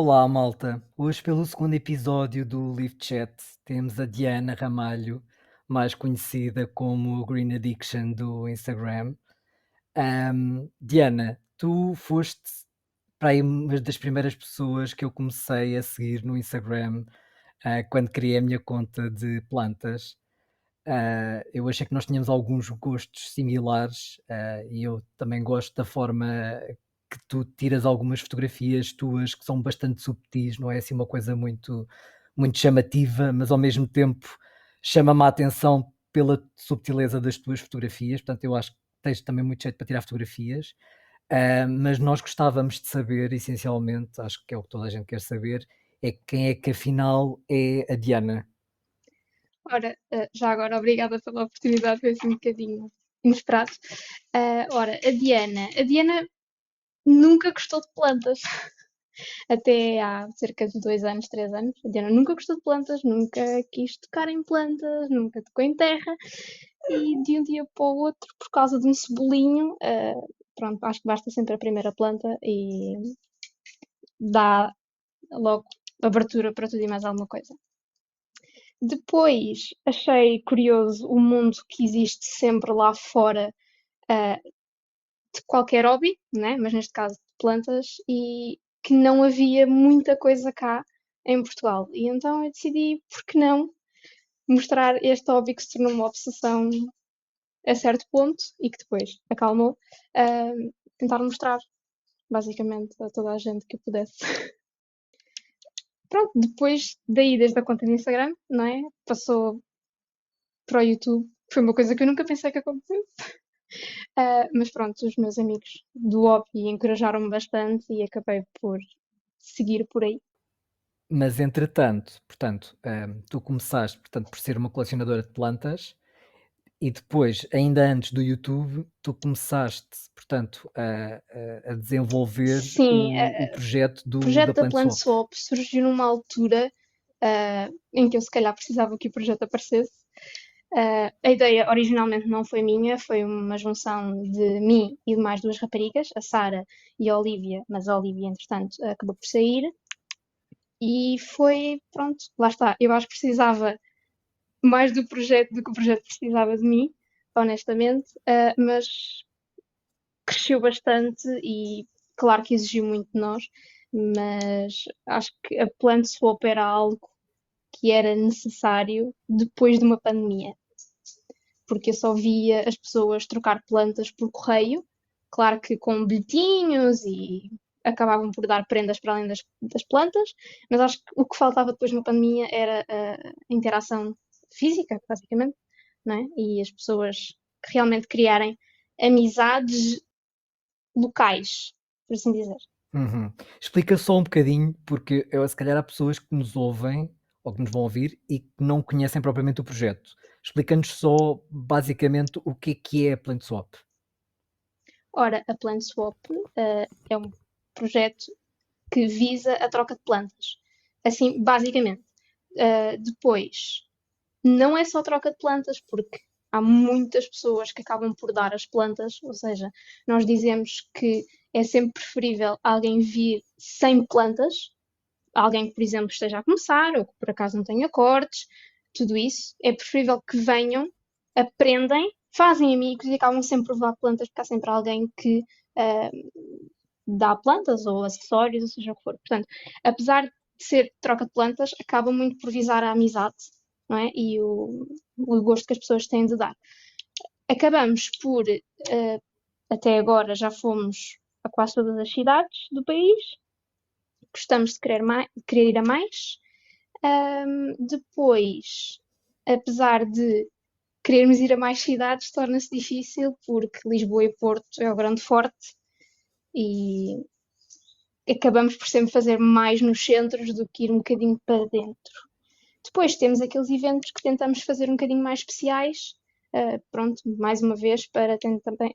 Olá, malta. Hoje, pelo segundo episódio do Live Chat, temos a Diana Ramalho, mais conhecida como Green Addiction do Instagram. Diana, tu foste para aí uma das primeiras pessoas que eu comecei a seguir no Instagram, quando criei a minha conta de plantas. Eu achei que nós tínhamos alguns gostos similares, e eu também gosto da forma que tu tiras algumas fotografias tuas que são bastante subtis, não é assim uma coisa muito chamativa, mas ao mesmo tempo chama-me a atenção pela subtileza das tuas fotografias. Portanto, eu acho que tens também muito jeito para tirar fotografias. Mas nós gostávamos de saber, essencialmente, acho que é o que toda a gente quer saber, é quem é que afinal é a Diana. Ora, já agora, obrigada pela oportunidade, foi assim um bocadinho inesperado. Ora, a Diana nunca gostou de plantas, até há cerca de 2 anos, 3 anos. A Diana nunca gostou de plantas, nunca quis tocar em plantas, nunca tocou em terra, e de um dia para o outro, por causa de um cebolinho, pronto, acho que basta sempre a primeira planta e dá logo abertura para tudo e mais alguma coisa. Depois achei curioso o mundo que existe sempre lá fora, ah, de qualquer hobby, né? Mas neste caso de plantas, e que não havia muita coisa cá em Portugal. E então eu decidi, por que não, mostrar este hobby que se tornou uma obsessão a certo ponto e que depois acalmou, ah, tentar mostrar basicamente a toda a gente que eu pudesse. Pronto, depois daí, desde a conta do Instagram, não é? Passou para o YouTube. Foi uma coisa que eu nunca pensei que acontecesse. Mas pronto, os meus amigos do hobby encorajaram-me bastante e acabei por seguir por aí. Mas entretanto, portanto, tu começaste, portanto, por ser uma colecionadora de plantas e depois, ainda antes do YouTube, tu começaste, portanto, a desenvolver Sim, o projeto o da projeto da Plant Plant Swap. Swap surgiu numa altura em que eu se calhar precisava que o projeto aparecesse. A ideia originalmente não foi minha, foi uma junção de mim e de mais duas raparigas, a Sara e a Olivia, mas a Olivia, entretanto, acabou por sair. E foi, pronto, lá está. Eu acho que precisava mais do projeto do que o projeto precisava de mim, honestamente, mas cresceu bastante e claro que exigiu muito de nós, mas acho que a Plant Swap era algo que era necessário depois de uma pandemia, porque eu só via as pessoas trocar plantas por correio, claro que com bilhetinhos e acabavam por dar prendas para além das plantas, mas acho que o que faltava depois de uma pandemia era a interação física, basicamente, não é? E as pessoas que realmente criarem amizades locais, por assim dizer. Uhum. Explica só um bocadinho, porque se calhar há pessoas que nos ouvem ou que nos vão ouvir e que não conhecem propriamente o projeto. Explica-nos só, basicamente, o que é a Plant Swap. Ora, a Plant Swap é um projeto que visa a troca de plantas. Assim, basicamente. Depois, não é só troca de plantas, porque há muitas pessoas que acabam por dar as plantas, ou seja, nós dizemos que é sempre preferível alguém vir sem plantas, alguém que, por exemplo, esteja a começar ou que por acaso não tenha cortes, tudo isso, é preferível que venham, aprendem, fazem amigos e acabam sempre por levar plantas, porque há sempre alguém que dá plantas ou acessórios, ou seja o que for. Portanto, apesar de ser troca de plantas, acaba muito por visar a amizade, não é? E o gosto que as pessoas têm de dar. Acabamos por, até agora, já fomos a quase todas as cidades do país, gostamos de querer ir a mais. Depois, apesar de querermos ir a mais cidades, torna-se difícil porque Lisboa e Porto é o grande forte e acabamos por sempre fazer mais nos centros do que ir um bocadinho para dentro. Depois temos aqueles eventos que tentamos fazer um bocadinho mais especiais, pronto, mais uma vez, para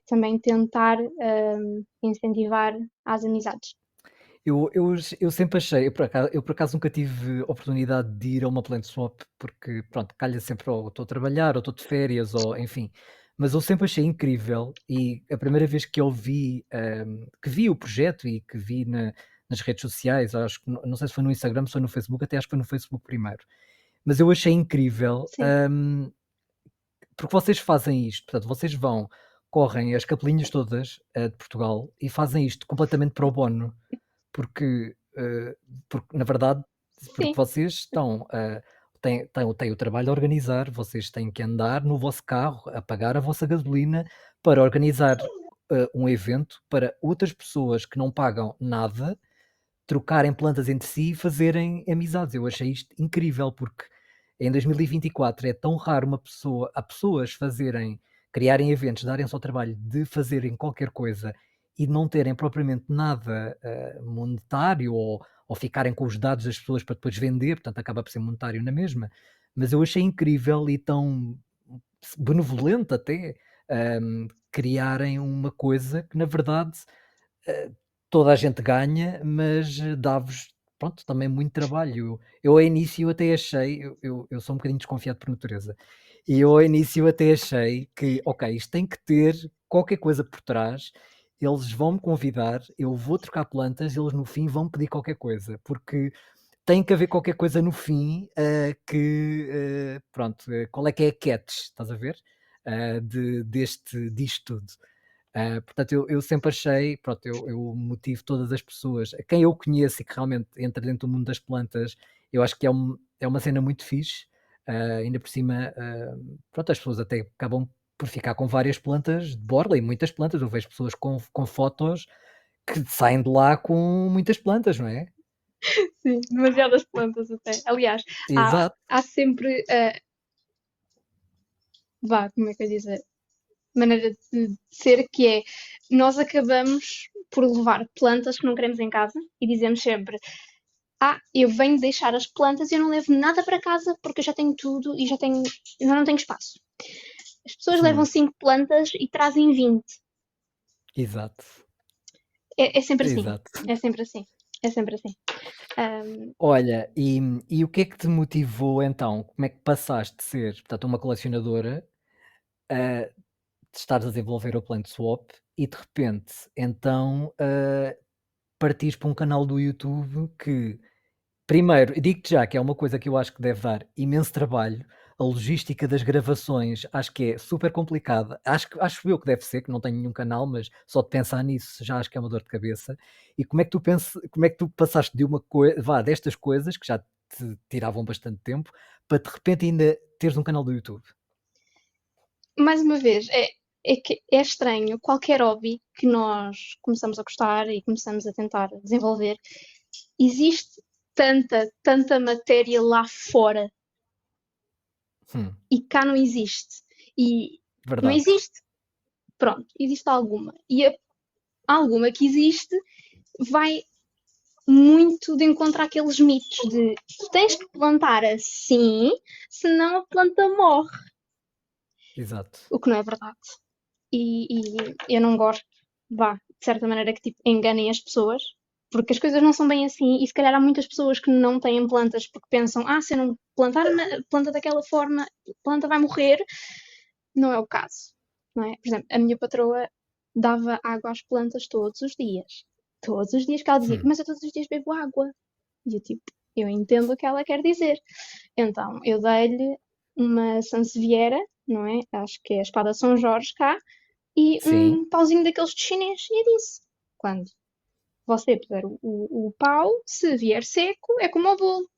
também tentar incentivar as amizades. Eu sempre achei, eu por acaso nunca tive oportunidade de ir a uma Plant Swap, porque pronto, calha sempre ou estou a trabalhar ou estou de férias ou enfim, mas eu sempre achei incrível e a primeira vez que eu vi, que vi o projeto e que vi nas redes sociais, acho que não sei se foi no Instagram, se foi no Facebook, até acho que foi no Facebook primeiro. Mas eu achei incrível, Sim, porque vocês fazem isto, portanto, vocês vão, correm as capelinhas todas, de Portugal e fazem isto completamente pro bono, porque, porque na verdade, porque sim, vocês estão, têm o trabalho de organizar, vocês têm que andar no vosso carro, a pagar a vossa gasolina para organizar, um evento para outras pessoas que não pagam nada, trocarem plantas entre si e fazerem amizades. Eu achei isto incrível, porque em 2024 é tão raro há pessoas criarem eventos, darem-se ao trabalho de fazerem qualquer coisa e não terem propriamente nada monetário ou ficarem com os dados das pessoas para depois vender, portanto acaba por ser monetário na mesma. Mas eu achei incrível e tão benevolente até criarem uma coisa que na verdade eh, toda a gente ganha, mas dá-vos, pronto, também muito trabalho. Eu ao início até achei, eu sou um bocadinho desconfiado por natureza, e eu ao início até achei que, ok, isto tem que ter qualquer coisa por trás, eles vão me convidar, eu vou trocar plantas, eles no fim vão pedir qualquer coisa, porque tem que haver qualquer coisa no fim pronto, qual é que é a catch, estás a ver? Disto tudo. Portanto, eu sempre achei, pronto, eu motivo todas as pessoas, a quem eu conheço e que realmente entra dentro do mundo das plantas, eu acho que é uma cena muito fixe. Ainda por cima, pronto, as pessoas até acabam por ficar com várias plantas de borla e muitas plantas. Eu vejo pessoas com fotos que saem de lá com muitas plantas, não é? sim, demasiadas plantas até. Aliás, Exato. há sempre, vá, como é que eu ia dizer? Maneira de ser que é, nós acabamos por levar plantas que não queremos em casa e dizemos sempre, eu venho deixar as plantas e eu não levo nada para casa porque eu já tenho tudo e já não tenho espaço. As pessoas levam Hum, 5 plantas e trazem 20. exato. É sempre assim. Exato. É sempre assim. É sempre assim. Ahm, Olha, e o que é que te motivou então? Como é que passaste de ser, portanto, uma colecionadora a de estares a desenvolver o Plant Swap e de repente, então, partires para um canal do YouTube que, primeiro, digo-te já que é uma coisa que eu acho que deve dar imenso trabalho. A logística das gravações acho que é super complicada. Acho eu que deve ser, que não tenho nenhum canal, mas só de pensar nisso já acho que é uma dor de cabeça. E como é que tu passaste de uma coisa, vá, destas coisas que já te tiravam bastante tempo, para de repente ainda teres um canal do YouTube? Mais uma vez, é que é estranho qualquer hobby que nós começamos a gostar e começamos a tentar desenvolver, existe tanta matéria lá fora Hum, e cá não existe. E não verdade. existe, pronto, existe alguma. E alguma que existe vai muito de encontro àqueles mitos de tu tens que plantar assim, senão a planta morre. Exato. O que não é verdade. E eu não gosto, vá, de certa maneira, que tipo, enganem as pessoas, porque as coisas não são bem assim, e se calhar há muitas pessoas que não têm plantas porque pensam, se eu não plantar uma planta daquela forma, a planta vai morrer. Não é o caso, não é? Por exemplo, a minha patroa dava água às plantas todos os dias. Todos os dias que ela dizia, Hum, mas eu todos os dias bebo água. E eu tipo, eu entendo o que ela quer dizer. Então, eu dei-lhe uma sansevieira, não é? Acho que é a espada São Jorge cá, e sim, um pauzinho daqueles de chinês. E eu disse: quando você puser o pau, se vier seco, é como o bolo.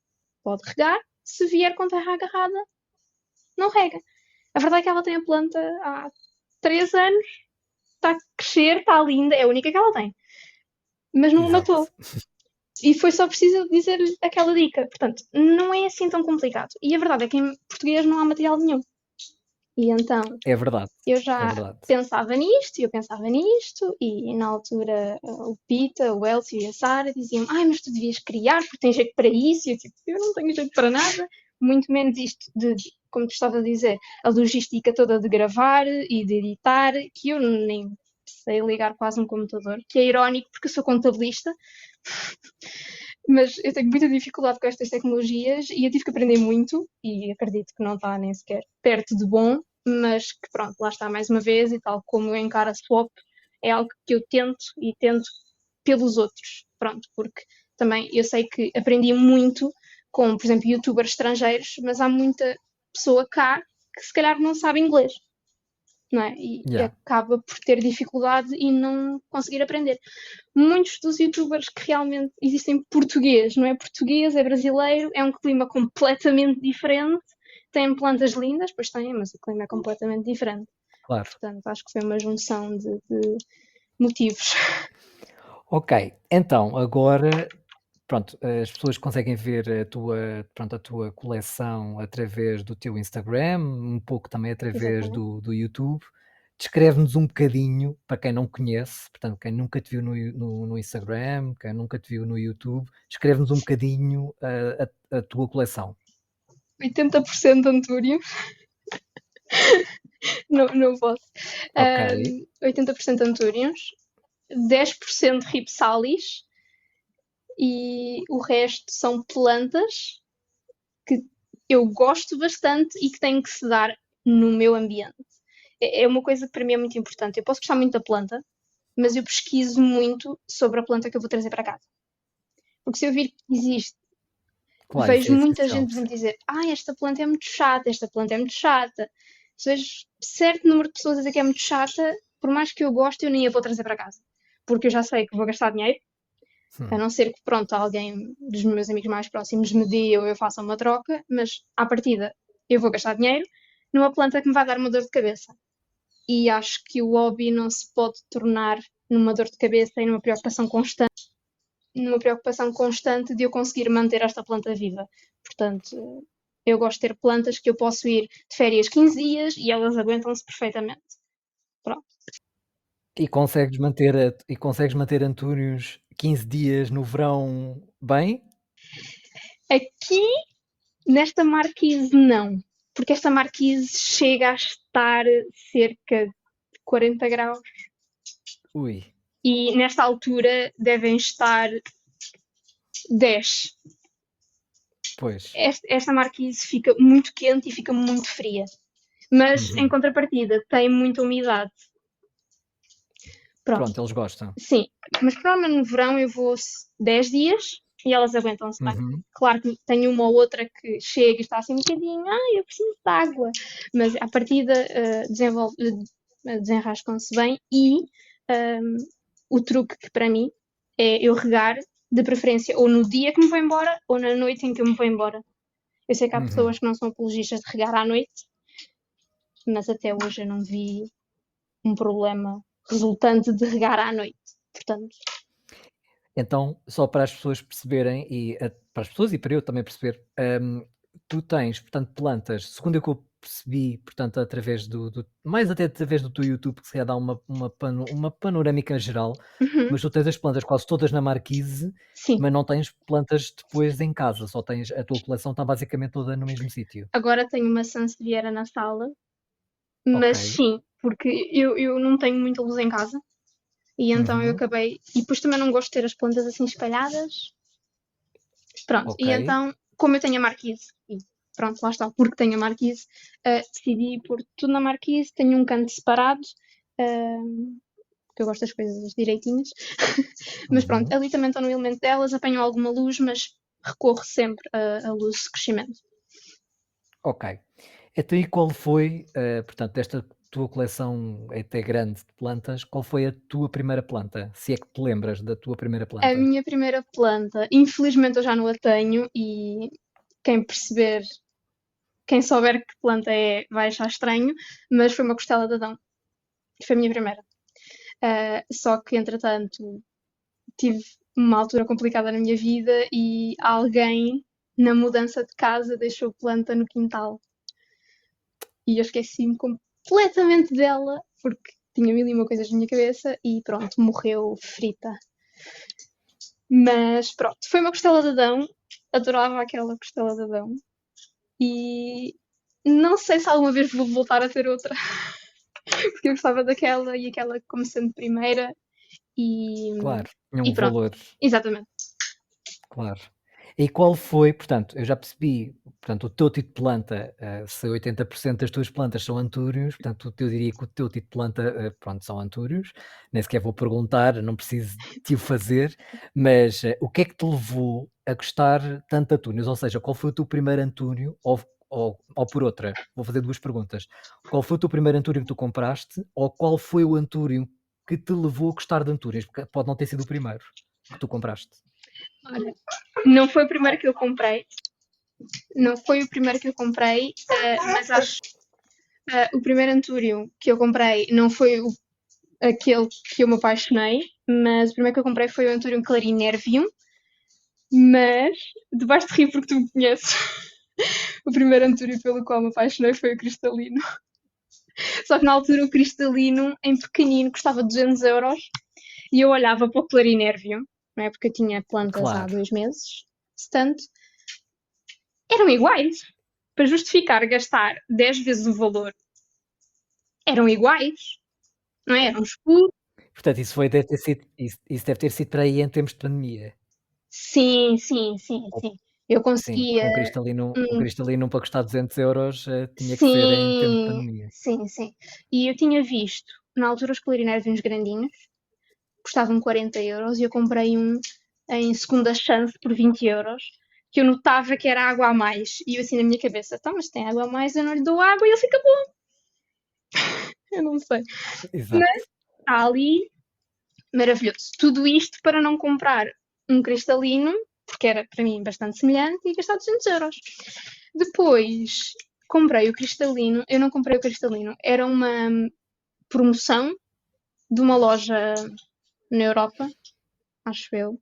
Pode regar, se vier com terra agarrada, não rega. A verdade é que ela tem a planta há 3 anos, está a crescer, está linda, é a única que ela tem. Mas não a exato. matou. E foi só preciso dizer-lhe aquela dica. Portanto, não é assim tão complicado. E a verdade é que em português não há material nenhum. E então É verdade, eu é já verdade. pensava nisto, e eu pensava nisto, e na altura o Pita, o Elcio e a Sara diziam: mas tu devias criar, porque tens jeito para isso. E eu tipo: eu não tenho jeito para nada, muito menos isto de, como tu estava a dizer, a logística toda de gravar e de editar, que eu nem sei ligar quase um computador, que é irónico porque eu sou contabilista, mas eu tenho muita dificuldade com estas tecnologias e eu tive que aprender muito, e acredito que não está nem sequer perto de bom, mas que pronto, lá está mais uma vez, e tal como eu encaro a swap, é algo que eu tento pelos outros. Pronto, porque também eu sei que aprendi muito com, por exemplo, youtubers estrangeiros, mas há muita pessoa cá que se calhar não sabe inglês, não é? E Yeah, acaba por ter dificuldade e não conseguir aprender. Muitos dos youtubers que realmente existem português, não é português, é brasileiro, é um clima completamente diferente, têm plantas lindas, pois têm, mas o clima é completamente diferente. claro. Portanto, acho que foi uma junção de motivos. Ok, então agora, pronto, as pessoas conseguem ver a tua, pronto, a tua coleção através do teu Instagram, um pouco também através Exatamente. do YouTube. Descreve-nos um bocadinho, para quem não conhece, portanto, quem nunca te viu no Instagram, quem nunca te viu no YouTube, descreve-nos um bocadinho a tua coleção. 80% Antúrio, não posso. Ok, 80% Antúrios, 10% Ripsalis e o resto são plantas que eu gosto bastante e que têm que se dar no meu ambiente. É uma coisa que para mim é muito importante. Eu posso gostar muito da planta, mas eu pesquiso muito sobre a planta que eu vou trazer para casa. Porque se eu vir que existe, claro, isso vejo é muita gente, essencial. por exemplo, dizer: esta planta é muito chata, esta planta é muito chata. Se vejo certo número de pessoas a dizer que é muito chata, por mais que eu goste, eu nem a vou trazer para casa. Porque eu já sei que vou gastar dinheiro, a Hum. não ser que, pronto, alguém dos meus amigos mais próximos me dê ou eu faça uma troca, mas à partida eu vou gastar dinheiro numa planta que me vai dar uma dor de cabeça. E acho que o hobby não se pode tornar numa dor de cabeça e numa preocupação constante de eu conseguir manter esta planta viva. Portanto, eu gosto de ter plantas que eu posso ir de férias 15 dias e elas aguentam-se perfeitamente. Pronto. E consegues manter Antunes 15 dias no verão bem? Aqui, nesta marquise, não. Porque esta marquise chega a estar cerca de 40 graus Ui, e nesta altura devem estar 10. pois. Esta marquise fica muito quente e fica muito fria. Mas, em Uhum. contrapartida, tem muita umidade. Pronto, Pronto, eles gostam. sim. Mas provavelmente no verão eu vou 10 dias e elas aguentam-se bem. Uhum. Claro que tenho uma ou outra que chega e está assim um bocadinho, eu preciso de água. Mas à partida desenrascam-se bem e um, o truque que para mim é eu regar, de preferência ou no dia que me vou embora ou na noite em que eu me vou embora. Eu sei que há Uhum. pessoas que não são apologistas de regar à noite, mas até hoje eu não vi um problema resultante de regar à noite. Portanto, Então, só para as pessoas perceberem para as pessoas e para eu também perceber, tu tens, portanto, plantas, segundo o que eu percebi, portanto, através mais até através do teu YouTube, que se calhar dá uma panorâmica geral, uhum, mas tu tens as plantas quase todas na marquise, sim. mas não tens plantas depois em casa, só tens a tua coleção está basicamente toda no mesmo sítio. Agora tenho uma Sansevieria na sala, Ok. mas sim, porque eu não tenho muita luz em casa e então eu Uhum. acabei. E depois também não gosto de ter as plantas assim espalhadas. Pronto, Ok. e então, como eu tenho a marquise, e pronto, lá está, porque tenho a marquise, decidi pôr tudo na marquise, tenho um canto separado, porque eu gosto das coisas direitinhas. Mas pronto, Uhum. ali também estão no elemento delas, apanho alguma luz, mas recorro sempre a luz de crescimento. Ok. Então, e qual foi, portanto, desta tua coleção até grande de plantas, qual foi a tua primeira planta? Se é que te lembras da tua primeira A planta? minha primeira planta, infelizmente eu já não a tenho e quem perceber, quem souber que planta é, vai achar estranho, mas foi uma costela de Adão. Foi a minha primeira. Só que, entretanto, tive uma altura complicada na minha vida e alguém, na mudança de casa, deixou planta no quintal. E eu esqueci-me completamente dela, porque tinha mil e uma coisas na minha cabeça e pronto, morreu frita. Mas pronto, foi uma costela de Adão, adorava aquela costela de Adão e não sei se alguma vez vou voltar a ter outra, porque eu gostava daquela e aquela como sendo primeira e, Claro, tinha e um pronto, valor, exatamente. claro. E qual foi, portanto, eu já percebi, portanto, o teu tipo de planta, se 80% das tuas plantas são antúrios, portanto, eu diria que o teu tipo de planta, pronto, são antúrios, nem sequer vou perguntar, não preciso de o fazer, mas o que é que te levou a gostar tanto de antúrios? Ou seja, qual foi o teu primeiro antúrio, ou por outra, vou fazer duas perguntas. Qual foi o teu primeiro antúrio que tu compraste, ou qual foi o antúrio que te levou a gostar de antúrios? Porque pode não ter sido o primeiro que tu compraste. Olha, não foi o primeiro que eu comprei, não foi o primeiro que eu comprei, mas acho que o primeiro Antúrio que eu comprei não foi aquele que eu me apaixonei, mas o primeiro que eu comprei foi o Antúrio Clarinervium, mas de vais te rir porque tu me conheces. O primeiro Antúrio pelo qual me apaixonei foi o Cristalino. Só que na altura o Cristalino, em pequenino, custava 200 € e eu olhava para o Clarinervium, não é? Porque eu tinha plantas há Claro. 2 meses, se tanto, eram iguais. Para justificar gastar 10 vezes o valor, eram iguais, não é? Eram escuros. Portanto, isso deve ter sido para aí em tempos de pandemia. Sim, sim, sim, Ou sim. Eu sim, um conseguia. cristalino um hum, cristalino para custar 200 €, tinha que ser em tempo de Sim, pandemia. sim, sim. E eu tinha visto, na altura, os clarinésios grandinhos, custavam 40 € e eu comprei um em segunda chance por 20 €, que eu notava que era água a mais. E eu assim na minha cabeça, então, mas tem água a mais, eu não lhe dou água e ele fica bom. Eu não sei. Mas Exato. está ali, maravilhoso. Tudo isto para não comprar um cristalino, porque era para mim bastante semelhante, e gastar 200 €. Depois comprei o cristalino, eu não comprei o cristalino, era uma promoção de uma loja na Europa, acho eu,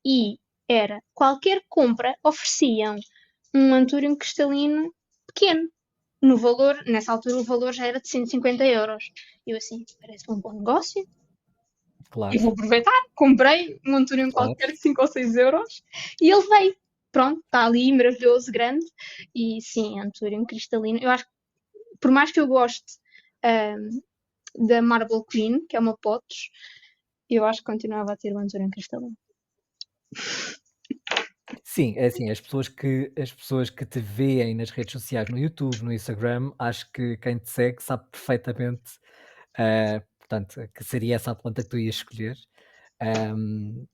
e era qualquer compra ofereciam um Anturium cristalino pequeno. No valor, nessa altura o valor já era de 150 €. Eu assim, parece um bom negócio, e Claro, vou aproveitar. Comprei um Anturium claro. qualquer de 5 ou 6 € e ele veio. Pronto, está ali, maravilhoso, grande. E sim, Anturium cristalino. Eu acho que, por mais que eu goste ahm, da Marble Queen, que é uma Potos, eu acho que continuava a ter o Anturium cristalino. Sim, é assim, as pessoas que te veem nas redes sociais, no YouTube, no Instagram, acho que quem te segue sabe perfeitamente, portanto, que seria essa a planta que tu ias escolher. Hum,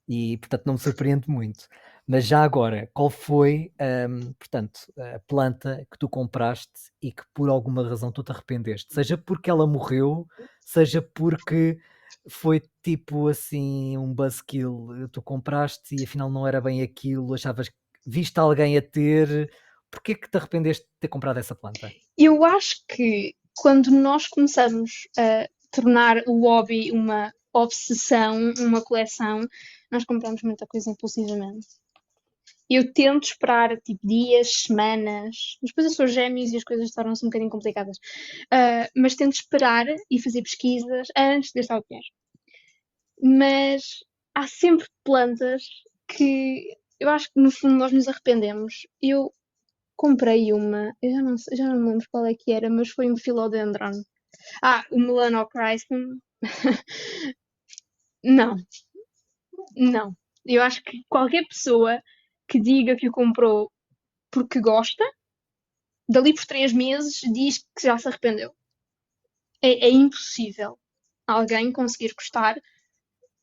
e portanto não me surpreende muito. Mas já agora, qual foi, portanto, a planta que tu compraste e que por alguma razão tu te arrependeste? Seja porque ela morreu, seja porque foi tipo assim um buzzkill, tu compraste e afinal não era bem aquilo, achavas que viste alguém a ter, porquê que te arrependeste de ter comprado essa planta? Eu acho que quando nós começamos a tornar o hobby uma obsessão, uma coleção, nós compramos muita coisa impulsivamente. Eu tento esperar tipo dias, semanas, mas depois eu sou gêmeos e as coisas tornam-se um bocadinho complicadas. Mas tento esperar e fazer pesquisas antes de gastar o dinheiro. Mas há sempre plantas que eu acho que no fundo nós nos arrependemos. Eu comprei uma, eu já não me lembro qual é que era, mas foi um Philodendron. O Melanochrysum. Não, não. Eu acho que qualquer pessoa que diga que o comprou porque gosta, dali por 3 meses diz que já se arrependeu. É impossível alguém conseguir gostar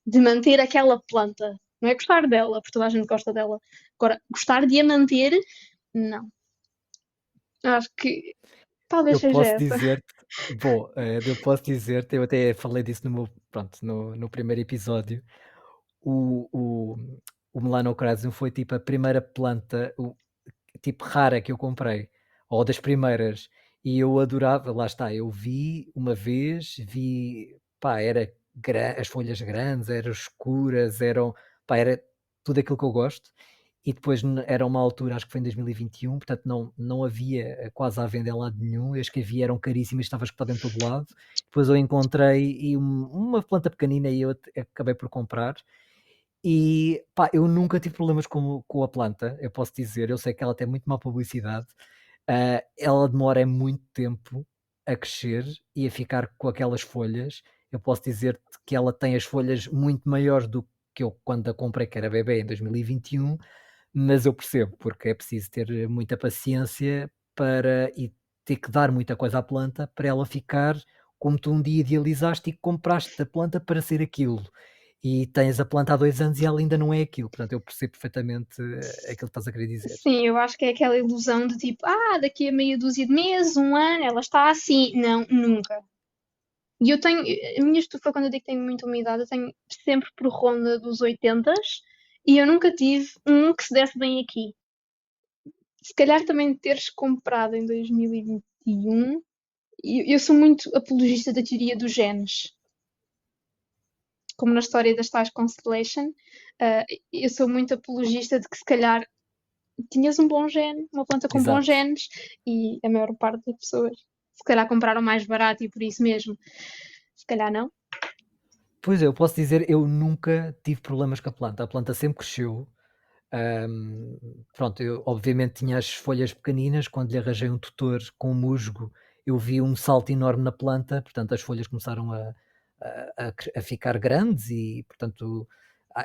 de manter aquela planta. Não é gostar dela, porque toda a gente gosta dela. Agora, gostar de a manter, não. Acho que talvez Eu seja posso essa. dizer-te, bom, eu posso dizer-te, eu até falei disso no meu, pronto, no primeiro episódio. O Melanocrasium foi tipo a primeira planta, tipo rara que eu comprei, ou das primeiras, e eu adorava, lá está, eu vi uma vez, pá, as folhas grandes, eram escuras, pá, era tudo aquilo que eu gosto, e depois era uma altura, acho que foi em 2021, portanto não havia quase à venda em lado nenhum, as que havia eram caríssimas, estava escutado em todo lado, depois eu encontrei uma planta pequenina e eu acabei por comprar, e pá, eu nunca tive problemas com a planta, eu posso dizer, eu sei que ela tem muito má publicidade, ela demora muito tempo a crescer e a ficar com aquelas folhas. Eu posso dizer-te que ela tem as folhas muito maiores do que eu quando a comprei, que era bebê em 2021, mas eu percebo, porque é preciso ter muita paciência e ter que dar muita coisa à planta para ela ficar como tu um dia idealizaste e compraste a planta para ser aquilo. E tens a planta há 2 anos e ela ainda não é aquilo. Portanto, eu percebo perfeitamente aquilo que estás a querer dizer. Sim, eu acho que é aquela ilusão de tipo, daqui a meia dúzia de meses, um ano, ela está assim. Não, nunca. E eu tenho, a minha estufa, quando eu digo que tenho muita umidade, eu tenho sempre por ronda dos 80 e eu nunca tive um que se desse bem aqui. Se calhar também teres comprado em 2021, eu sou muito apologista da teoria dos genes. Como na história das tais Constellation, ah, eu sou muito apologista de que se calhar tinhas um bom gene, uma planta com bons Exato. genes, e a maior parte das pessoas se calhar compraram mais barato e por isso mesmo. Se calhar não. Pois é, eu posso dizer, eu nunca tive problemas com a planta. A planta sempre cresceu. Pronto, eu obviamente tinha as folhas pequeninas, quando lhe arranjei um tutor com musgo, eu vi um salto enorme na planta, portanto as folhas começaram a ficar grandes e, portanto,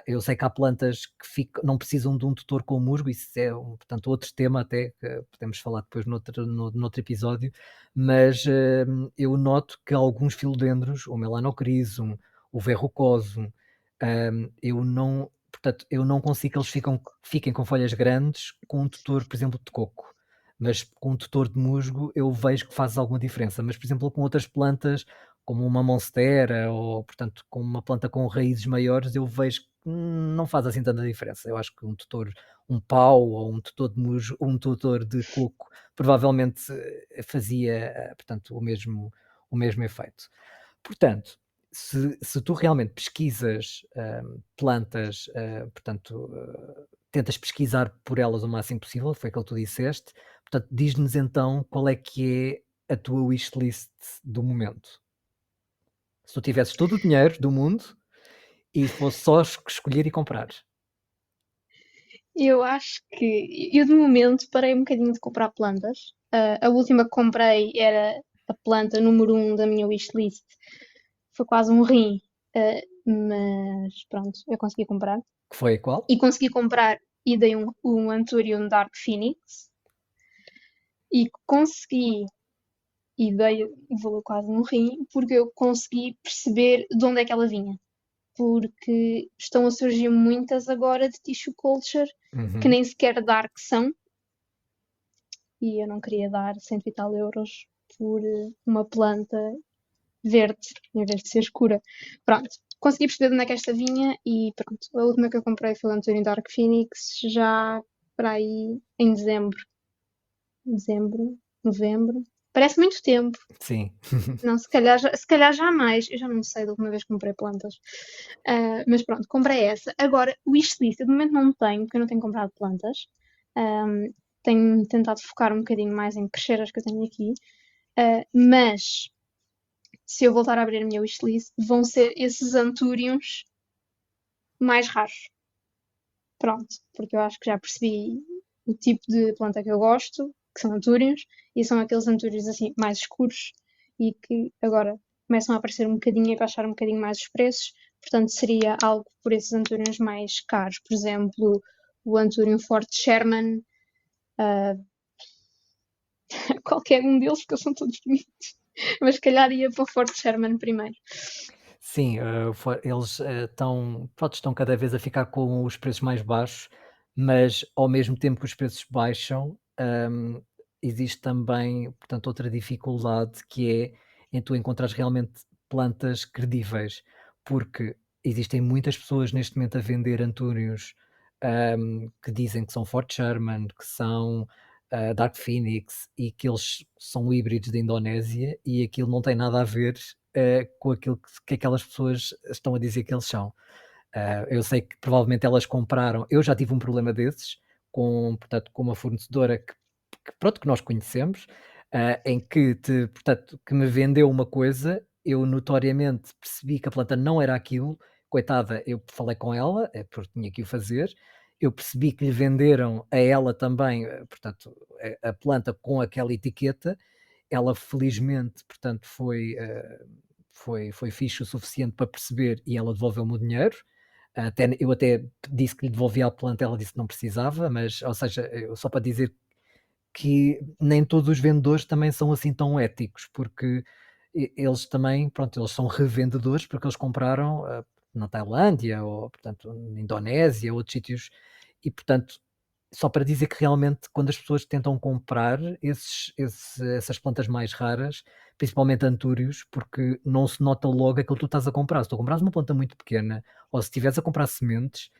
eu sei que há plantas que não precisam de um tutor com musgo, isso é, portanto, outro tema até, que podemos falar depois noutro episódio, mas eu noto que alguns filodendros, o Melanocrysum, o Verrucosum, eu não, portanto, eu não consigo que eles fiquem com folhas grandes com um tutor, por exemplo, de coco. Mas com um tutor de musgo eu vejo que faz alguma diferença. Mas, por exemplo, com outras plantas, como uma monstera ou, portanto, com uma planta com raízes maiores, eu vejo que não faz assim tanta diferença. Eu acho que um tutor, um pau ou um tutor de musgo, um tutor de coco, provavelmente fazia, portanto, o mesmo efeito. Portanto, se tu realmente pesquisas plantas, portanto, tentas pesquisar por elas o máximo possível, foi aquilo que tu disseste. Portanto, diz-nos então qual é que é a tua wishlist do momento. Se tu tivesses todo o dinheiro do mundo e fosse só escolher e comprar. Eu acho que eu de momento parei um bocadinho de comprar plantas. A última que comprei era a planta número um da minha wishlist. Foi quase um rim, mas pronto, eu consegui comprar. Que foi qual? E consegui comprar e dei um Anthurium Dark Phoenix. E consegui, e dei o valor quase um rim, porque eu consegui perceber de onde é que ela vinha. Porque estão a surgir muitas agora de tissue culture que Uhum. nem sequer dark são, e eu não queria dar 100 e tal euros por uma planta verde em vez de ser escura. Pronto, consegui perceber de onde é que esta vinha e pronto. A última que eu comprei foi o Anthony Dark Phoenix já para aí em dezembro. Dezembro, novembro. Parece muito tempo. Sim. Não, se calhar já mais. Eu já não sei da última vez que comprei plantas. Mas pronto, comprei essa. Agora, o wishlist, eu de momento não tenho, porque eu não tenho comprado plantas. Um, tenho tentado focar um bocadinho mais em crescer as que eu tenho aqui. Mas se eu voltar a abrir a minha wishlist, vão ser esses antúrios mais raros. Pronto, porque eu acho que já percebi o tipo de planta que eu gosto, que são antúrios, e são aqueles antúrios assim mais escuros e que agora começam a aparecer um bocadinho e baixar um bocadinho mais os preços. Portanto, seria algo por esses antúrios mais caros. Por exemplo, o antúrio Forte Sherman, qualquer um deles, porque eles são todos bonitos. Mas se calhar ia para o Forte Sherman primeiro. Sim, eles estão cada vez a ficar com os preços mais baixos, mas ao mesmo tempo que os preços baixam, existe também, portanto, outra dificuldade que é em tu encontrares realmente plantas credíveis, porque existem muitas pessoas neste momento a vender antúrios, que dizem que são Fort Sherman, que são Dark Phoenix e que eles são híbridos da Indonésia e aquilo não tem nada a ver com aquilo que aquelas pessoas estão a dizer que eles são. Eu sei que provavelmente elas compraram. Eu já tive um problema desses portanto, com uma fornecedora pronto, que nós conhecemos, em que, portanto, que me vendeu uma coisa, eu notoriamente percebi que a planta não era aquilo. Coitada, eu falei com ela, porque tinha que o fazer. Eu percebi que lhe venderam a ela também, portanto, a planta com aquela etiqueta. Ela felizmente, portanto, foi fixe o suficiente para perceber e ela devolveu-me o dinheiro. Eu até disse que lhe devolvia a planta, ela disse que não precisava, mas, ou seja, só para dizer que nem todos os vendedores também são assim tão éticos, porque eles também, pronto, eles são revendedores porque eles compraram na Tailândia ou, portanto, na Indonésia, outros sítios, e, portanto, só para dizer que realmente quando as pessoas tentam comprar essas plantas mais raras, principalmente antúrios, porque não se nota logo aquilo que tu estás a comprar. Se tu compras uma planta muito pequena, ou se estiveres a comprar sementes,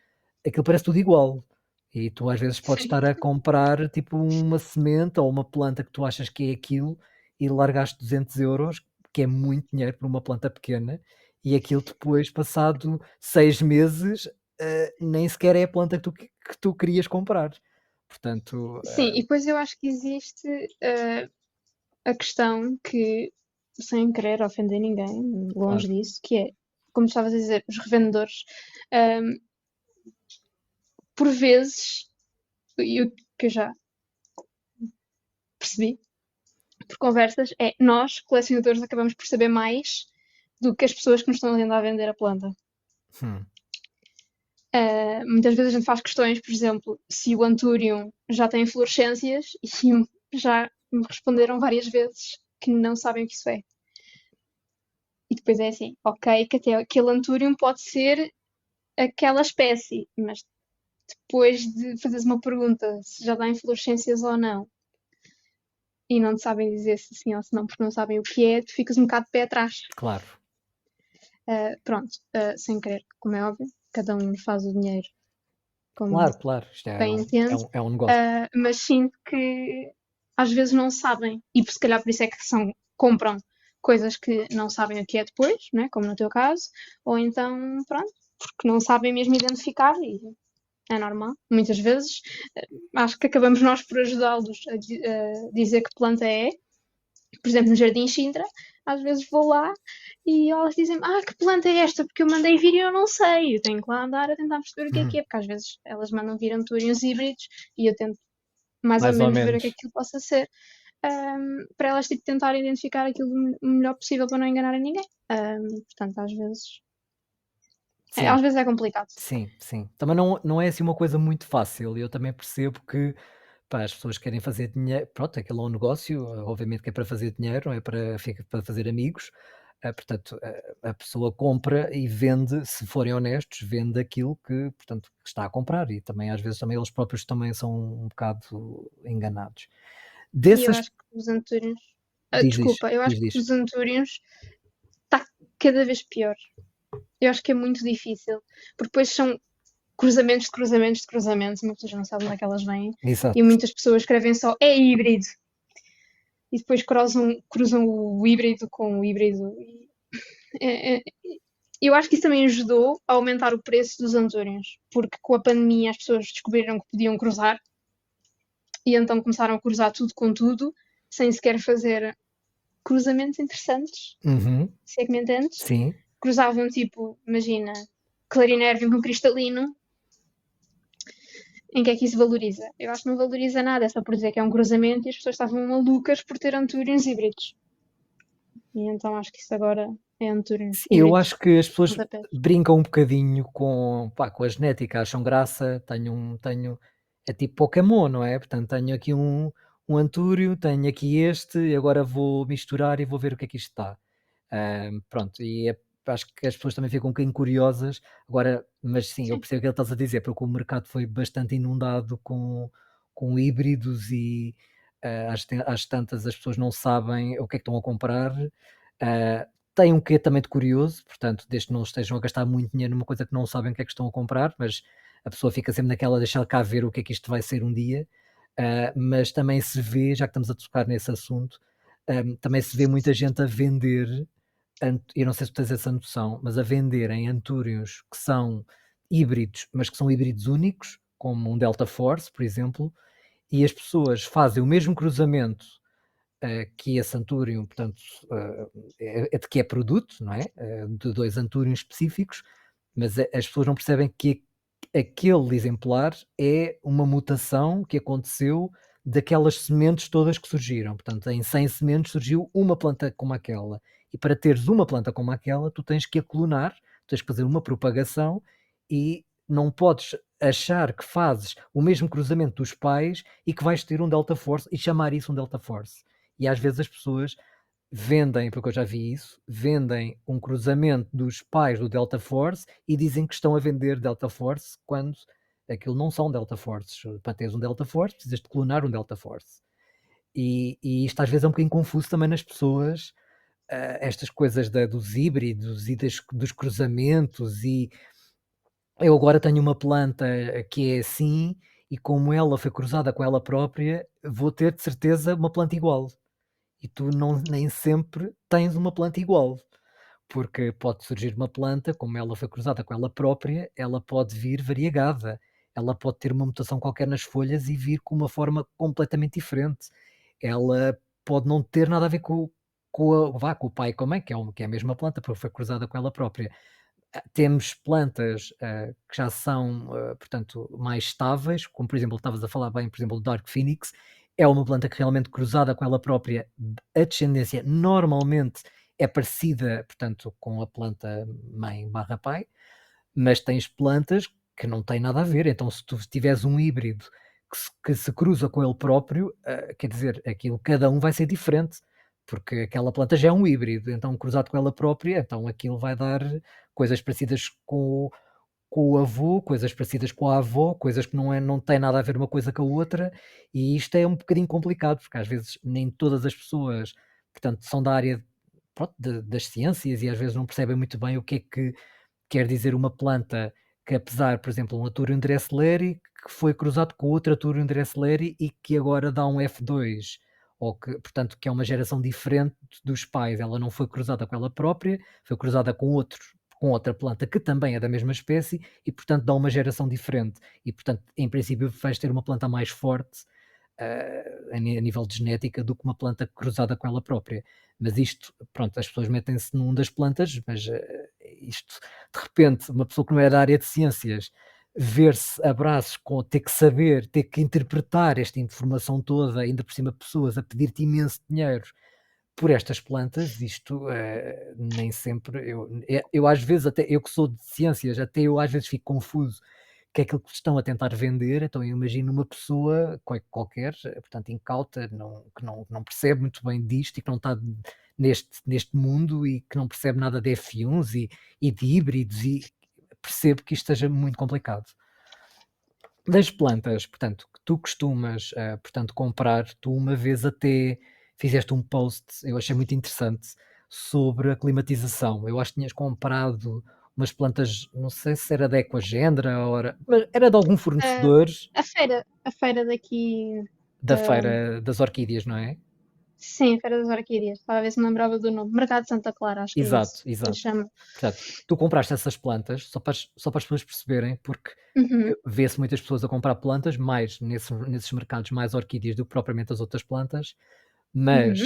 aquilo parece tudo igual. E tu às vezes podes Sim. estar a comprar tipo uma semente ou uma planta que tu achas que é aquilo e largaste 200 euros, que é muito dinheiro para uma planta pequena, e aquilo depois, passado 6 meses, nem sequer é a planta que tu querias comprar. Portanto, Sim, e depois eu acho que existe a questão que, sem querer ofender ninguém, longe claro, disso, que é, como estavas a dizer, os revendedores, ahm, por vezes, e o que eu já percebi por conversas, é nós, colecionadores, acabamos por saber mais do que as pessoas que nos estão a tentar vender a planta. hum, Muitas vezes a gente faz questões, por exemplo, se o Anturium já tem fluorescências e já me responderam várias vezes que não sabem o que isso é. E depois é assim, ok, que até aquele Anturium pode ser aquela espécie, mas depois de fazeres uma pergunta se já dá inflorescências ou não, e não te sabem dizer se sim ou se não, porque não sabem o que é, tu ficas um bocado de pé atrás. claro, Pronto, sem querer, como é óbvio, cada um faz o dinheiro como claro, claro. Isto bem entende, é um negócio. mas sinto que às vezes não sabem, e se calhar por isso é que compram coisas que não sabem o que é depois, né? Como no teu caso, ou então, pronto, porque não sabem mesmo identificar e é normal. Muitas vezes acho que acabamos nós por ajudá-los a dizer que planta é. Por exemplo, no Jardim Sintra, às vezes vou lá e elas dizem que planta é esta? Porque eu mandei vir e eu não sei. Eu tenho que lá andar a tentar perceber o que é, porque às vezes elas mandam vir antúrios híbridos e eu tento mais ou Mais ou menos ver o que menos. aquilo possa ser, para elas tipo, tentarem identificar aquilo o melhor possível para não enganarem ninguém. Portanto, Sim, às vezes é complicado. sim, sim. Também não é assim uma coisa muito fácil, e eu também percebo que, pá, as pessoas querem fazer dinheiro, pronto, aquilo é um negócio, obviamente que é para fazer dinheiro, não é para fazer amigos, portanto, a pessoa compra e vende, se forem honestos, vende aquilo que, portanto, que está a comprar, e também às vezes também eles próprios também são um bocado enganados. E eu Dessas acho que os antúrios. diz, diz, Desculpa, eu acho diz, que diz. os antúrios está cada vez pior. Eu acho que é muito difícil, porque depois são cruzamentos de cruzamentos de cruzamentos, e muitas pessoas não sabem onde é que elas vêm, e Exato. muitas pessoas escrevem só é híbrido, e depois cruzam o híbrido com o híbrido. É, é, eu acho que isso também ajudou a aumentar o preço dos antúrios, porque com a pandemia as pessoas descobriram que podiam cruzar, e então começaram a cruzar tudo com tudo, sem sequer fazer cruzamentos interessantes, Uhum, se é que me entendes. sim. Cruzavam tipo, imagina, clarinérvio com cristalino, em que é que isso valoriza? Eu acho que não valoriza nada, é só por dizer que é um cruzamento e as pessoas estavam malucas por ter antúrios híbridos. E então acho que isso agora é antúrios Sim, eu híbridos. acho que as pessoas Pontapés. brincam um bocadinho pá, com a genética, acham graça. É tipo Pokémon, não é? Portanto, tenho aqui um Antúrio, tenho aqui este, e agora vou misturar e vou ver o que é que isto dá. Pronto, acho que as pessoas também ficam um bocadinho curiosas. Agora, mas sim, eu Sim. percebo o que ele estás a dizer, porque o mercado foi bastante inundado com híbridos e às tantas as pessoas não sabem o que é que estão a comprar. Ah, Tem um quê também de curioso, portanto, desde que não estejam a gastar muito dinheiro numa coisa que não sabem o que é que estão a comprar, mas a pessoa fica sempre naquela, deixa cá ver o que é que isto vai ser um dia. Mas também se vê, já que estamos a tocar nesse assunto, também se vê muita gente a vender, eu não sei se tu tens essa noção, mas a venderem antúrios que são híbridos, mas que são híbridos únicos, como um Delta Force, por exemplo, e as pessoas fazem o mesmo cruzamento que esse Anturium, portanto, é de que é produto, não é? De dois Anturiums específicos, mas as pessoas não percebem que aquele exemplar é uma mutação que aconteceu daquelas sementes todas que surgiram. Portanto, em 100 sementes surgiu uma planta como aquela. E para teres uma planta como aquela, tu tens que a clonar, tens que fazer uma propagação e não podes achar que fazes o mesmo cruzamento dos pais e que vais ter um Delta Force e chamar isso um Delta Force. E às vezes as pessoas vendem, porque eu já vi isso, vendem um cruzamento dos pais do Delta Force e dizem que estão a vender Delta Force quando aquilo não são Delta Forces. Para teres um Delta Force, precisas de clonar um Delta Force. E isto às vezes é um bocadinho confuso também nas pessoas, estas coisas dos híbridos e dos cruzamentos. E eu agora tenho uma planta que é assim, e como ela foi cruzada com ela própria, vou ter de certeza uma planta igual. E tu não, nem sempre tens uma planta igual, porque pode surgir uma planta, como ela foi cruzada com ela própria, ela pode vir variegada, ela pode ter uma mutação qualquer nas folhas e vir com uma forma completamente diferente. Ela pode não ter nada a ver com o pai e com a mãe, que é a mesma planta, porque foi cruzada com ela própria. Temos plantas que já são, portanto, mais estáveis, como por exemplo, estavas a falar bem, por exemplo, o Dark Phoenix, é uma planta que realmente cruzada com ela própria, a descendência normalmente é parecida, portanto, com a planta mãe barra pai, mas tens plantas que não têm nada a ver. Então, se tu tiveres um híbrido que se cruza com ele próprio, quer dizer, aquilo, cada um vai ser diferente, porque aquela planta já é um híbrido, então cruzado com ela própria, então aquilo vai dar coisas parecidas com o avô, coisas parecidas com a avó, coisas que não têm nada a ver uma coisa com a outra, e isto é um bocadinho complicado, porque às vezes nem todas as pessoas, portanto, são da área, pronto, das ciências, e às vezes não percebem muito bem o que é que quer dizer uma planta que, apesar, por exemplo, um Aturium dressleri que foi cruzado com outro Aturium dressleri e que agora dá um F2, ou que, portanto, que é uma geração diferente dos pais. Ela não foi cruzada com ela própria, foi cruzada com outra planta que também é da mesma espécie e, portanto, dá uma geração diferente. E, portanto, em princípio, vais ter uma planta mais forte a nível de genética do que uma planta cruzada com ela própria. Mas isto, pronto, as pessoas metem-se num das plantas, mas isto, de repente, uma pessoa que não é da área de ciências, ver-se a braços com ter que saber, ter que interpretar esta informação toda, ainda por cima pessoas a pedir-te imenso dinheiro por estas plantas, isto nem sempre, eu às vezes, até eu que sou de ciências, até eu às vezes fico confuso que é aquilo que estão a tentar vender. Então eu imagino uma pessoa qualquer, portanto incauta, que não percebe muito bem disto e que não está neste mundo e que não percebe nada de F1s e de híbridos, e percebo que isto esteja muito complicado. Das plantas, portanto, que tu costumas, portanto, comprar, tu uma vez até fizeste um post, eu achei muito interessante, sobre a climatização. Eu acho que tinhas comprado umas plantas, não sei se era da Ecogendra ou mas era de algum Ah, fornecedor a feira daqui da da. feira das orquídeas, não é? Sim, a Feira das Orquídeas. Estava a ver se me lembrava do nome. Mercado de Santa Clara, acho que é Exato, isso que lhe exato. chama. Portanto, tu compraste essas plantas só para as pessoas perceberem, porque Uhum, vê-se muitas pessoas a comprar plantas, mais nesses mercados, mais orquídeas do que propriamente as outras plantas, uhum. mas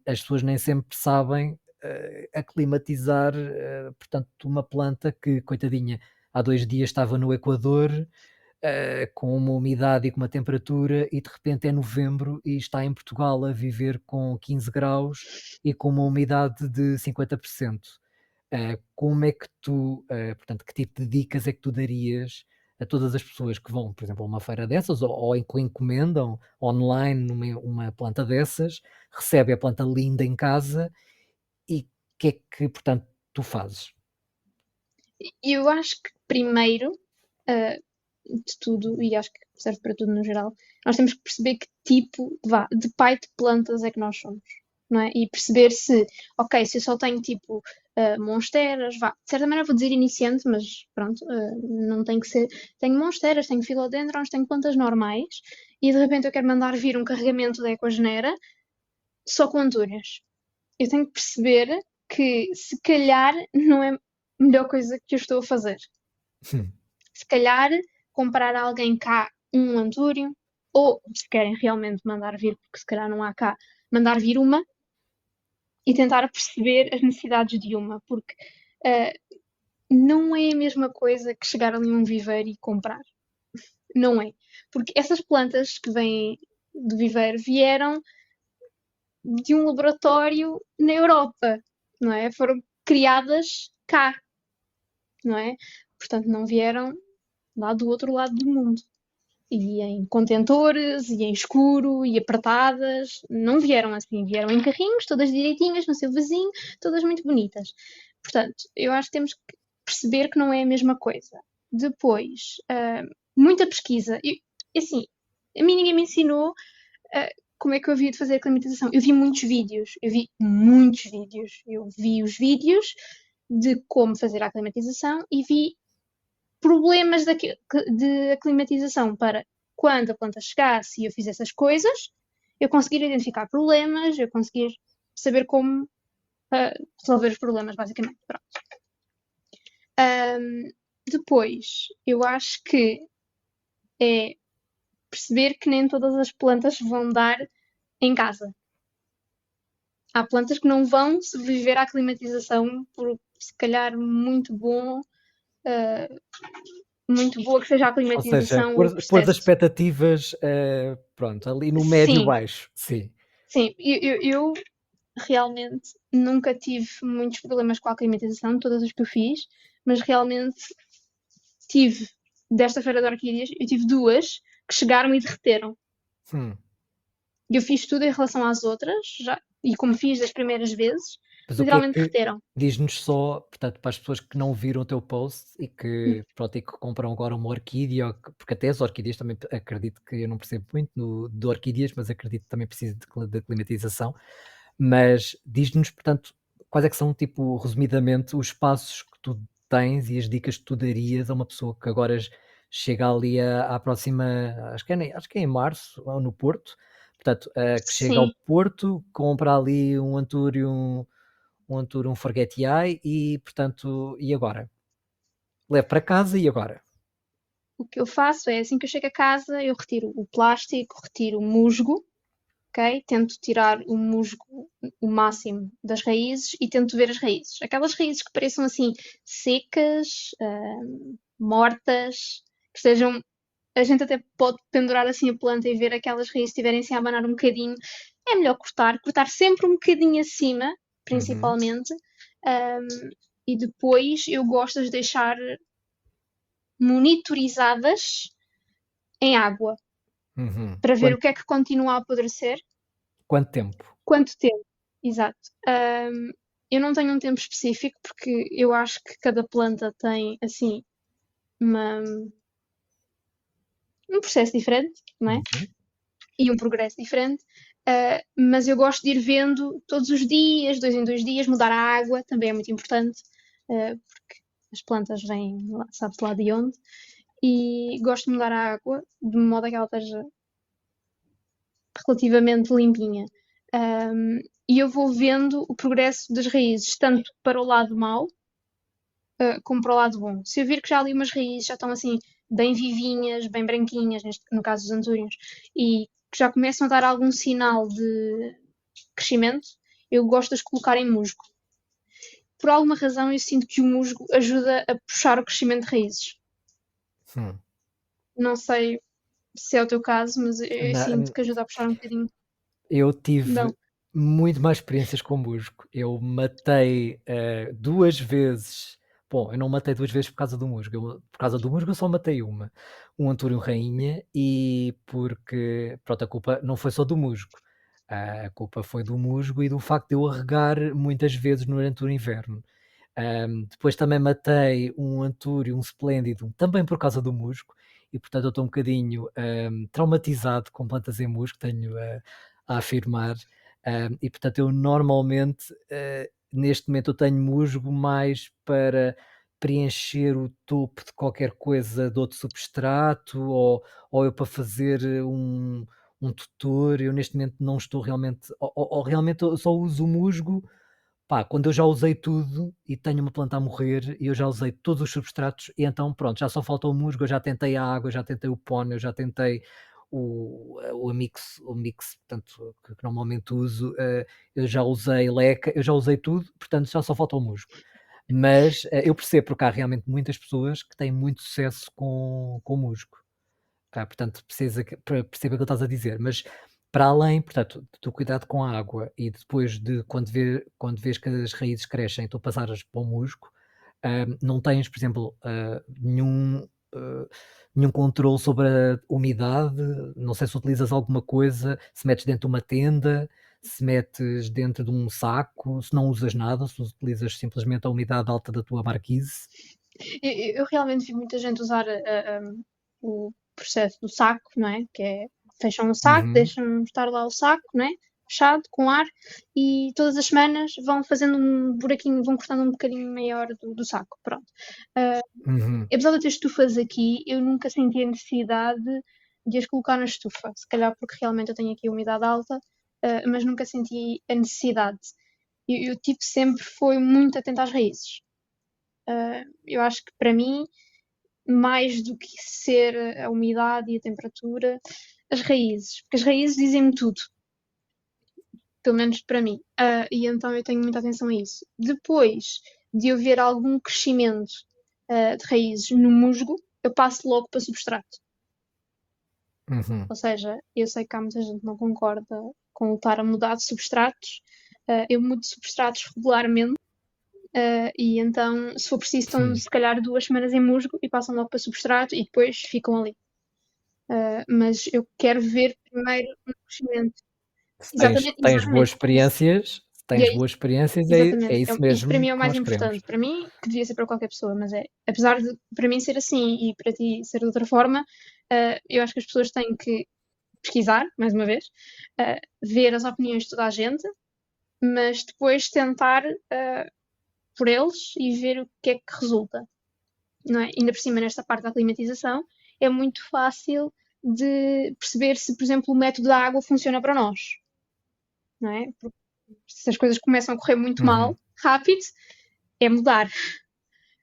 as pessoas nem sempre sabem aclimatizar, portanto, uma planta que, coitadinha, há 2 dias estava no Equador, com uma umidade e com uma temperatura, e de repente é novembro e está em Portugal a viver com 15 graus e com uma umidade de 50%. Como é que tu, portanto, que tipo de dicas é que tu darias a todas as pessoas que vão, por exemplo, a uma feira dessas, ou que encomendam online uma planta dessas, recebe a planta linda em casa, e o que é que, portanto, tu fazes? Eu acho que primeiro, ah, de tudo, e acho que serve para tudo no geral, nós temos que perceber que tipo de pai de plantas é que nós somos, não é? E perceber se, ok, se eu só tenho tipo monsteras, vá, de certa maneira vou dizer iniciante, mas pronto, não tem que ser. Tenho monsteras, tenho philodendrons, tenho plantas normais, e de repente eu quero mandar vir um carregamento da Ecogenera só com antúrias. Eu tenho que perceber que se calhar não é a melhor coisa que eu estou a fazer. Hum. Se calhar comprar a alguém cá um antúrio, ou se querem realmente mandar vir, porque se calhar não há cá, mandar vir uma e tentar perceber as necessidades de uma, porque não é a mesma coisa que chegar ali a um viveiro e comprar. Não é. Porque essas plantas que vêm do viveiro vieram de um laboratório na Europa, não é? Foram criadas cá, não é? Portanto, não vieram lá do outro lado do mundo. E em contentores, e em escuro, e apertadas. Não vieram assim, vieram em carrinhos, todas direitinhas no seu vizinho, todas muito bonitas. Portanto, eu acho que temos que perceber que não é a mesma coisa. Depois, muita pesquisa. Assim, a mim ninguém me ensinou como é que eu havia de fazer a climatização. Eu vi muitos vídeos, eu vi muitos vídeos. Eu vi os vídeos de como fazer a climatização e vi problemas de aclimatização para quando a planta chegasse e eu fizesse as coisas, eu conseguir identificar problemas, eu conseguir saber como resolver os problemas, basicamente. Pronto. Depois, eu acho que é perceber que nem todas as plantas vão dar em casa. Há plantas que não vão sobreviver à climatização por, se calhar, muito boa que seja a Ou seja, climatização ou o pôr as processo. expectativas, pronto, ali no médio Sim, baixo, sim. sim. Eu realmente nunca tive muitos problemas com a climatização, todas as que eu fiz, mas realmente tive, desta feira de orquídeas, eu tive duas que chegaram e derreteram. Hum. Eu fiz tudo em relação às outras, já, e como fiz das primeiras vezes, Mas o que é literalmente que derreteram. diz-nos só, portanto, para as pessoas que não viram o teu post e que, pronto, e que compram agora uma orquídea, ou porque até as orquídeas também acredito que eu não percebo muito de orquídeas, mas acredito que também precisa de climatização. Mas diz-nos, portanto, quais é que são, tipo, resumidamente, os passos que tu tens e as dicas que tu darias a uma pessoa que agora chega ali à próxima, acho que é em março, ou no Porto, portanto, que chega ao Sim, Porto, compra ali um Anturum Forgetiae e, portanto, e agora? Levo para casa e agora? o que eu faço é assim que eu chego a casa, eu retiro o plástico, retiro o musgo, ok? Tento tirar o musgo o máximo das raízes e tento ver as raízes. Aquelas raízes que pareçam assim secas, mortas, que estejam. A gente até pode pendurar assim a planta e ver aquelas raízes estiverem assim a abanar um bocadinho. É melhor cortar sempre um bocadinho acima, Uhum, principalmente. Um, e depois eu gosto de deixar monitorizadas em água uhum. para ver o que é que continua a apodrecer. Quanto tempo? Quanto tempo? Exato. Eu não tenho um tempo específico porque eu acho que cada planta tem assim uma- um processo diferente, não é? Uhum, E um progresso diferente. Mas eu gosto de ir vendo todos os dias, 2 em 2 dias, mudar a água também é muito importante, porque as plantas vêm, sabe-se lá de onde, e gosto de mudar a água de modo a que ela esteja relativamente limpinha. E eu vou vendo o progresso das raízes, tanto para o lado mau, como para o lado bom. Se eu vir que já ali umas raízes já estão assim bem vivinhas, bem branquinhas, no caso dos antúrios, e que já começam a dar algum sinal de crescimento, eu gosto de as colocar em musgo. Por alguma razão eu sinto que o musgo ajuda a puxar o crescimento de raízes. hum. Não sei se é o teu caso, mas eu Na sinto que ajuda a puxar um bocadinho. Eu Não. tive muito mais experiências com musgo. Eu matei, 2 vezes, bom, eu não matei 2 vezes por causa do musgo, por causa do musgo eu só matei uma, um Anturio rainha e porque, pronto, a culpa não foi só do musgo, a culpa foi do musgo e do facto de eu a regar muitas vezes durante o inverno. Depois também matei um Antúrio, um Splendidum, também por causa do musgo, e portanto eu estou um bocadinho traumatizado com plantas em musgo, tenho a afirmar. E portanto eu normalmente, neste momento eu tenho musgo mais para preencher o topo de qualquer coisa de outro substrato, ou eu para fazer um tutor, eu neste momento não estou realmente, ou realmente eu só uso o musgo. Pá, quando eu já usei tudo e tenho uma planta a morrer e eu já usei todos os substratos e então pronto, já só falta o musgo, eu já tentei a água, já tentei o pó, eu já tentei o mix, portanto, que normalmente uso, eu já usei leca, eu já usei tudo, portanto já só falta o musgo. Mas eu percebo porque há realmente muitas pessoas que têm muito sucesso com musgo. Portanto, perceba o que estás a dizer, mas para além, portanto, do cuidado com a água e depois de quando vês que as raízes crescem, tu passares para o musgo, Não tens, por exemplo, nenhum controle sobre a umidade, não sei se utilizas alguma coisa, se metes dentro de uma tenda, se metes dentro de um saco, se não usas nada, se utilizas simplesmente a umidade alta da tua marquise. Eu realmente vi muita gente usar o processo do saco, não é? Que é, fecham o saco, Uhum, deixam estar lá o saco, não é? Fechado, com ar, e todas as semanas vão fazendo um buraquinho, vão cortando um bocadinho maior do saco, pronto. uhum. Apesar de eu ter estufas aqui, eu nunca senti a necessidade de as colocar na estufa. Se calhar porque realmente eu tenho aqui a umidade alta, mas nunca senti a necessidade. Eu tive sempre foi muito atenta às raízes. Eu acho que para mim, mais do que ser a umidade e a temperatura, as raízes. Porque as raízes dizem-me tudo, pelo menos para mim. E então eu tenho muita atenção a isso. Depois de eu ver algum crescimento de raízes no musgo, eu passo logo para substrato. Uhum. Ou seja, eu sei que há muita gente que não concorda com estar a mudar de substratos. Eu mudo de substratos regularmente. E então, se for preciso, estão Hum. se calhar 2 semanas em musgo e passam logo para substrato e depois ficam ali. Mas eu quero ver primeiro um crescimento. Se tens, Exatamente, tens boas exatamente. experiências, se E tens é isso. boas experiências, é Exatamente. isso Isso para mim mesmo é o que mais nós queremos. importante. Para mim, que devia ser para qualquer pessoa, mas é. Apesar de para mim ser assim e para ti ser de outra forma, eu acho que as pessoas têm que pesquisar, mais uma vez, ver as opiniões de toda a gente, mas depois tentar por eles e ver o que é que resulta. Não é? Ainda por cima, nesta parte da climatização, é muito fácil de perceber se, por exemplo, o método da água funciona para nós. Não é? Porque se as coisas começam a correr muito mal, Uhum. rápido, é mudar.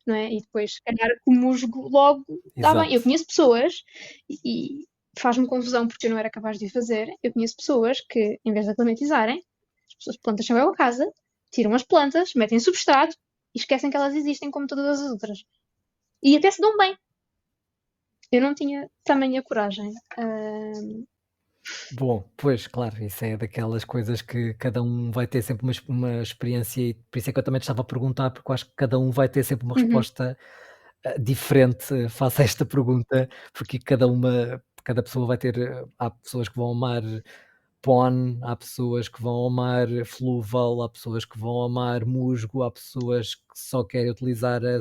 Não é? E depois, se calhar, o musgo logo dá bem. Eu Exato. conheço pessoas e faz-me confusão porque eu não era capaz de o fazer. Eu conheço pessoas que, em vez de aclimatizarem, as pessoas plantas chegam a casa, tiram as plantas, metem substrato e esquecem que elas existem como todas as outras. E até se dão bem. Eu não tinha tamanha coragem. Bom, pois, claro, isso é daquelas coisas que cada um vai ter sempre uma experiência e por isso é que eu também te estava a perguntar, porque eu acho que cada um vai ter sempre uma Uhum, resposta, diferente face a esta pergunta, porque cada pessoa vai ter há pessoas que vão amar Pon, há pessoas que vão amar Fluval, há pessoas que vão amar musgo, há pessoas que só querem utilizar a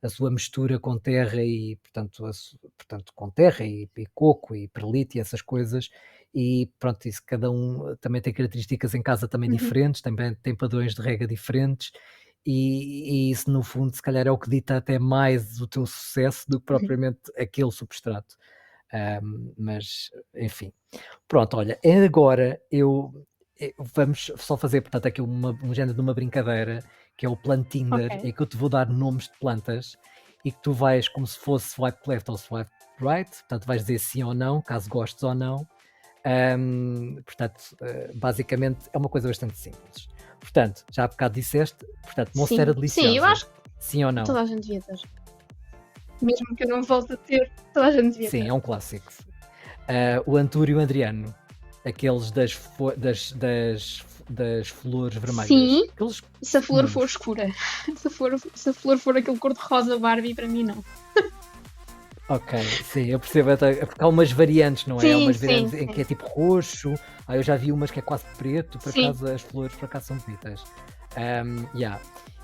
sua mistura com terra e, portanto, portanto com terra e coco e perlite e essas coisas. E pronto, isso cada um também tem características em casa também uhum, diferentes, também tem padrões de rega diferentes. E isso, no fundo, se calhar é o que dita até mais o teu sucesso do que uhum. propriamente aquele substrato. Mas, enfim. Pronto, olha, agora vamos só fazer, portanto, aqui um género de uma brincadeira, que é o Plant Tinder, Ok. em que eu te vou dar nomes de plantas e que tu vais, como se fosse swipe left ou swipe right, portanto, vais dizer sim ou não, caso gostes ou não. Portanto, basicamente é uma coisa bastante simples. Portanto, já há bocado disseste, portanto, Monstera Sim. Sim, eu deliciosa, acho sim ou que não? toda a gente devia ter. Mesmo que eu não volte a ter, toda a gente devia Sim, ter. é um clássico. O Antúrio Adriano, aqueles das flores Sim, vermelhas, aqueles se a flor for comuns. escura. Se a flor for aquele cor-de-rosa Barbie, para mim não. Ok, sim, eu percebo, porque há umas variantes, não é? Há Sim, umas sim, variantes em que sim. é tipo roxo, eu já vi umas que é quase preto, por Sim, acaso as flores por acaso são bonitas. Yeah.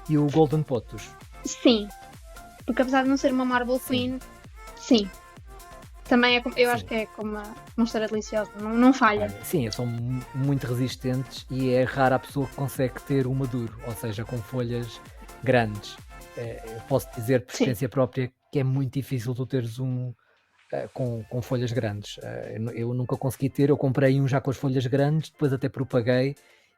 E o Golden Potus, sim. Porque apesar de não ser uma Marble sim, Queen, sim. Também eu acho sim. que é como uma história deliciosa. Não, não falha. Olha, sim, são muito resistentes e é rara a pessoa que consegue ter um maduro, ou seja, com folhas grandes. Eu posso dizer por Sim. experiência própria que é muito difícil tu teres um com folhas grandes. Eu nunca consegui ter, eu comprei um já com as folhas grandes, depois até propaguei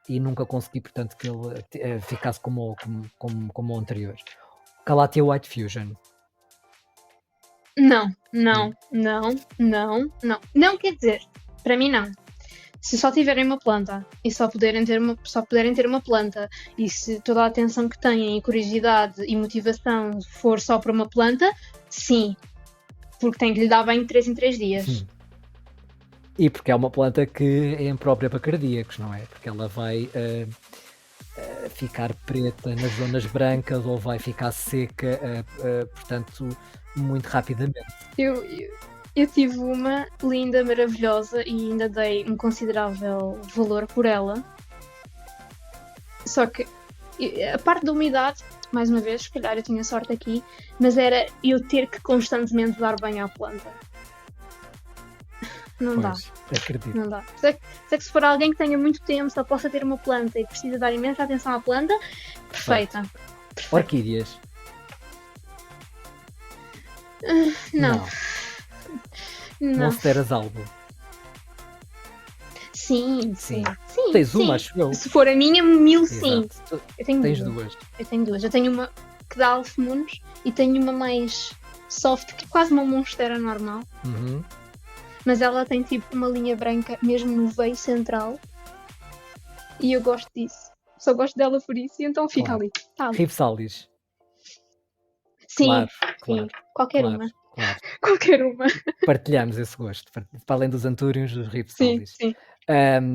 e nunca consegui, portanto, que ele ficasse como o anterior. Calathea White Fusion. Não, Hum. não, não, não, não. Não quer dizer, para mim não. Se só tiverem uma planta e só puderem ter uma planta e se toda a atenção que têm e curiosidade e motivação for só para uma planta, sim, porque tem que lhe dar banho de 3 em 3 dias. E porque é uma planta que é imprópria para cardíacos, não é? Porque ela vai ficar preta nas zonas brancas ou vai ficar seca, portanto, muito rapidamente. Eu tive uma linda, maravilhosa e ainda dei um considerável valor por ela. Só que a parte da umidade, mais uma vez, se calhar eu tinha sorte aqui, mas era eu ter que constantemente dar banho à planta. Não dá, Pois, acredito. não dá. Se se for alguém que tenha muito tempo, só possa ter uma planta e precisa dar imensa atenção à planta, perfeita. Perfeita. Orquídeas? Não, Não não. se deras algo. Sim, Sim. sim, sim. Tens sim. uma, acho eu. Se for a minha, 1000 sim. Exato. Eu tenho Tens duas. duas. Eu tenho duas. Eu tenho uma que dá alfemunos e tenho uma mais soft, que é quase uma monstera normal. Uhum. Mas ela tem tipo uma linha branca mesmo no veio central. E eu gosto disso. Só gosto dela por isso e então fica Claro. ali. Tá ali. Rivesalis. Sim, Claro, sim. claro, Qualquer claro, uma. claro. Qualquer uma. Partilhamos esse gosto. Para além dos antúrios, dos Sim, rivesalis. sim.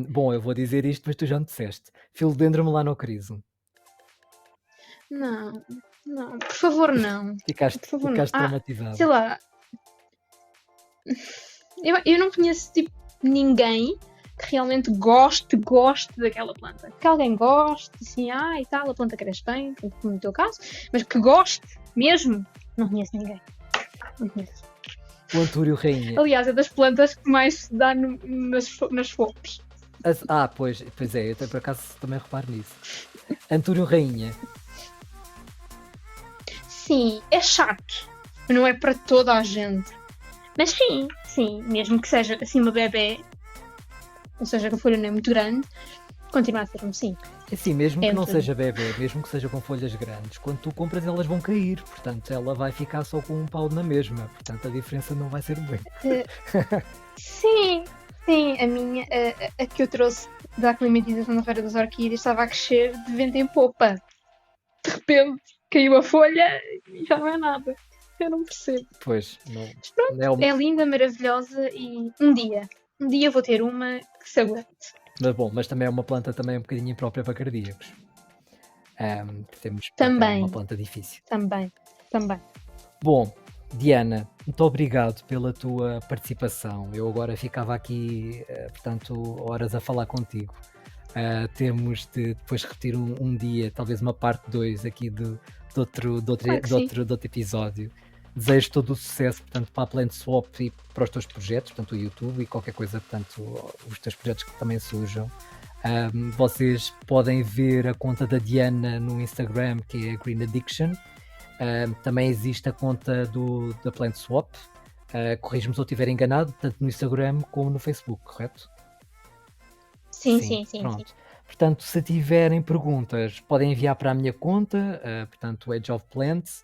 Bom, eu vou dizer isto, mas tu já me disseste. Philodendron melanocriso. Não, não. Por favor, não. Ficaste, Por favor, não. ficaste traumatizado. Sei lá. Eu não conheço tipo ninguém que realmente goste daquela planta. Que alguém goste, assim, e tal, a planta cresce bem, no teu caso, mas que goste mesmo, não conheço ninguém. Não conheço. O antúrio rainha. Aliás, é das plantas que mais se dá nas flores. Pois é, eu por acaso também reparo nisso. Antúrio rainha. Sim, é chato. Não é para toda a gente. Mas sim, mesmo que seja assim uma bebê, ou seja, que a folha não é muito grande, continua a ser um sim. Assim, mesmo que não Entre- seja bebê, mesmo que seja com folhas grandes, quando tu compras elas vão cair, portanto ela vai ficar só com um pau na mesma, portanto a diferença não vai ser muito. Sim, a minha, a que eu trouxe da aclimatização da Feira das Orquídeas estava a crescer de vento em popa. De repente caiu a folha e já não é nada. Eu não percebo. Pois, não, Mas pronto, é uma, é linda, maravilhosa e um dia vou ter uma que se aguente. mas também é uma planta também um bocadinho imprópria para cardíacos. Temos, é Também, uma planta difícil. também. Bom, Diana, muito obrigado pela tua participação. Eu agora ficava aqui, portanto, horas a falar contigo. Temos de depois repetir um dia, talvez uma parte 2 aqui de Claro que sim. outro episódio. Desejo todo o sucesso, portanto, para a Plant Swap e para os teus projetos, portanto, o YouTube e qualquer coisa, portanto, os teus projetos que também surjam. Vocês podem ver a conta da Diana no Instagram, que é Green Addiction. Também existe a conta da Plant Swap. Corrijo-me se eu estiver enganado, tanto no Instagram como no Facebook, correto? Sim. Pronto. Portanto, se tiverem perguntas, podem enviar para a minha conta, portanto, Age of Plants,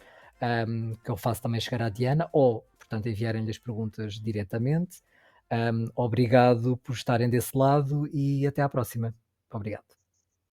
que eu faço também chegar à Diana, ou, portanto, enviarem-lhe as perguntas diretamente. Obrigado por estarem desse lado e até à próxima. Obrigado.